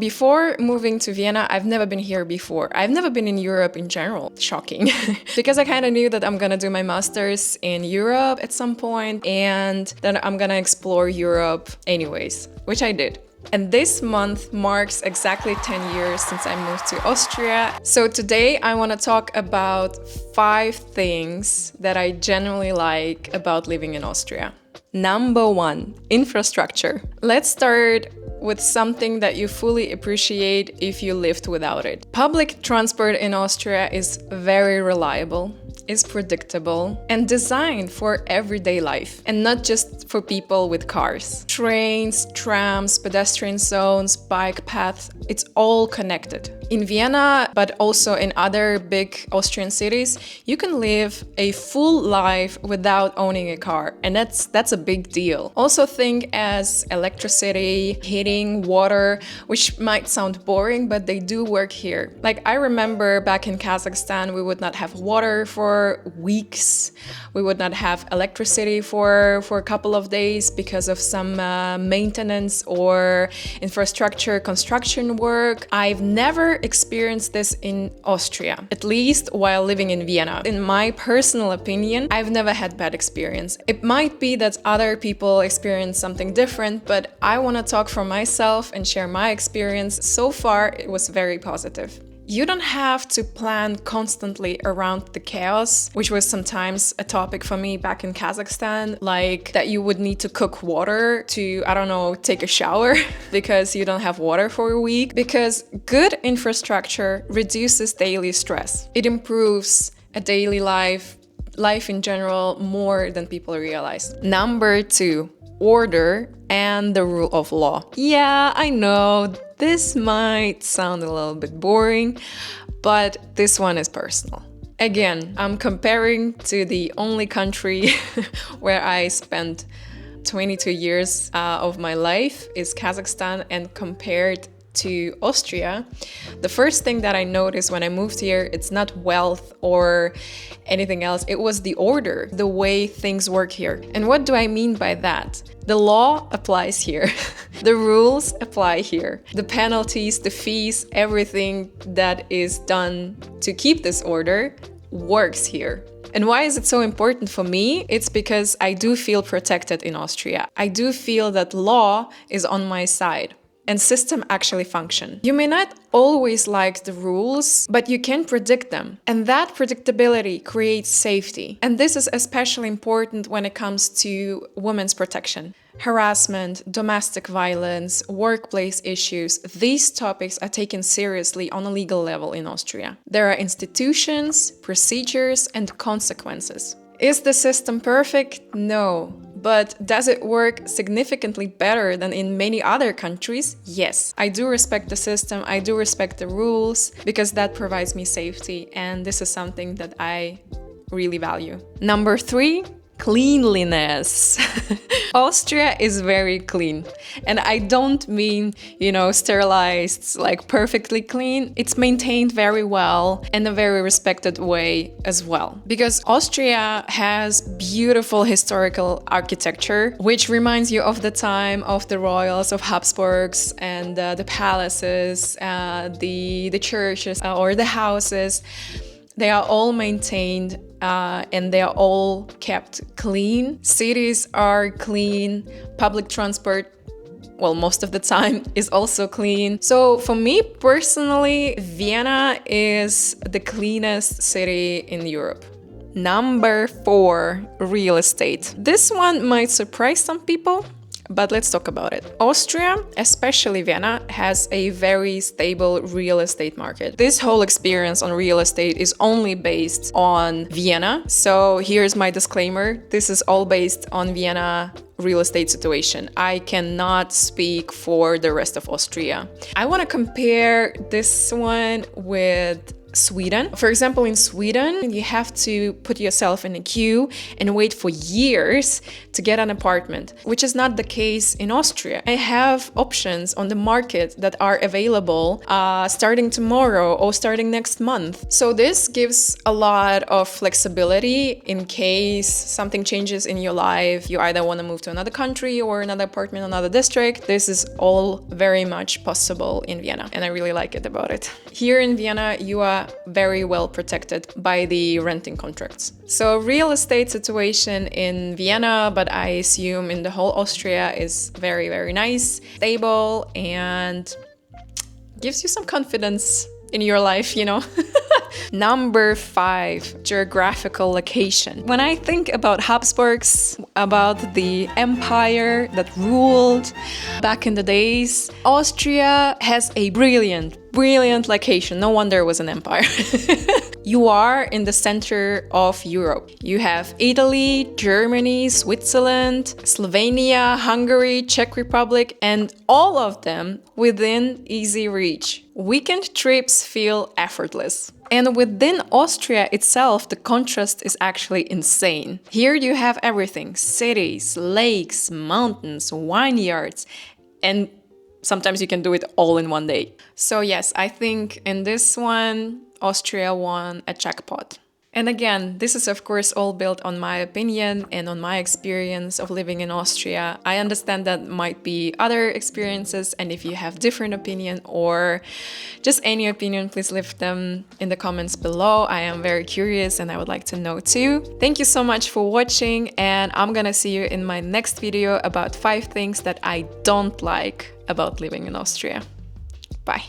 Before moving to Vienna, I've never been here before. I've never been in Europe in general. Shocking. Because I kind of knew that I'm gonna do my master's in Europe at some point and then I'm gonna explore Europe anyways, which I did. And this month marks exactly 10 years since I moved to Austria. So today I want to talk about 5 things that I genuinely like about living in Austria. Number 1, infrastructure. Let's start with something that you fully appreciate if you lived without it. Public transport in Austria is very reliable, is predictable, and designed for everyday life, and not just for people with cars. Trains, trams, pedestrian zones, bike paths, it's all connected. In Vienna, but also in other big Austrian cities, you can live a full life without owning a car, and that's a big deal. Also think as electricity, heating, water, which might sound boring, but they do work here. Like I remember back in Kazakhstan, we would not have water for weeks. We would not have electricity for a couple of days because of some maintenance or infrastructure construction work. I've never experienced this in Austria, at least while living in Vienna. In my personal opinion, I've never had bad experience. It might be that other people experience something different, but I want to talk for myself and share my experience. So far, it was very positive. You don't have to plan constantly around the chaos, which was sometimes a topic for me back in Kazakhstan, like that you would need to cook water to, I don't know, take a shower because you don't have water for a week. Because good infrastructure reduces daily stress. It improves a daily life in general more than people realize. Number 2, order and the rule of law. Yeah, I know this might sound a little bit boring, but this one is personal. Again, I'm comparing to the only country where I spent 22 years of my life is Kazakhstan, and compared to Austria, the first thing that I noticed when I moved here, it's not wealth or anything else, it was the order, the way things work here. And what do I mean by that? The law applies here. The rules apply here. The penalties, the fees, everything that is done to keep this order works here. And why is it so important for me? It's because I do feel protected in Austria. I do feel that law is on my side and system actually function. You may not always like the rules, but you can predict them. And that predictability creates safety. And this is especially important when it comes to women's protection. Harassment, domestic violence, workplace issues, these topics are taken seriously on a legal level in Austria. There are institutions, procedures, and consequences. Is the system perfect? No. But does it work significantly better than in many other countries? Yes. I do respect the system, I do respect the rules, because that provides me safety, and this is something that I really value. Number 3, cleanliness. Austria is very clean. And I don't mean, sterilized, like perfectly clean. It's maintained very well in a very respected way as well. Because Austria has beautiful historical architecture, which reminds you of the time of the royals, of Habsburgs, and the palaces, the churches, or the houses. They are all maintained and they are all kept clean. Cities are clean. Public transport, well, most of the time is also clean. So for me personally, Vienna is the cleanest city in Europe. Number 4, real estate. This one might surprise some people, but let's talk about it. Austria, especially Vienna, has a very stable real estate market. This whole experience on real estate is only based on Vienna. So here's my disclaimer. This is all based on Vienna real estate situation. I cannot speak for the rest of Austria. I want to compare this one with Sweden. For example, in Sweden, you have to put yourself in a queue and wait for years to get an apartment, which is not the case in Austria. I have options on the market that are available starting tomorrow or starting next month. So this gives a lot of flexibility in case something changes in your life. You either want to move to another country or another apartment, another district. This is all very much possible in Vienna, and I really like it about it. Here in Vienna, you are very well protected by the renting contracts. So real estate situation in Vienna, but I assume in the whole Austria, is very, very nice, stable, and gives you some confidence in your life, you know. Number 5, geographical location. When I think about Habsburgs, about the empire that ruled back in the days, Austria has a brilliant location. No wonder it was an empire. You are in the center of Europe. You have Italy, Germany, Switzerland, Slovenia, Hungary, Czech Republic, and all of them within easy reach. Weekend trips feel effortless. And within Austria itself, the contrast is actually insane. Here you have everything: cities, lakes, mountains, vineyards, and sometimes you can do it all in one day. So yes, I think in this one, Austria won a jackpot. And again, this is of course all built on my opinion and on my experience of living in Austria. I understand that might be other experiences, and if you have different opinion or just any opinion, please leave them in the comments below. I am very curious and I would like to know too. Thank you so much for watching, and I'm gonna see you in my next video about 5 things that I don't like about living in Austria. Bye.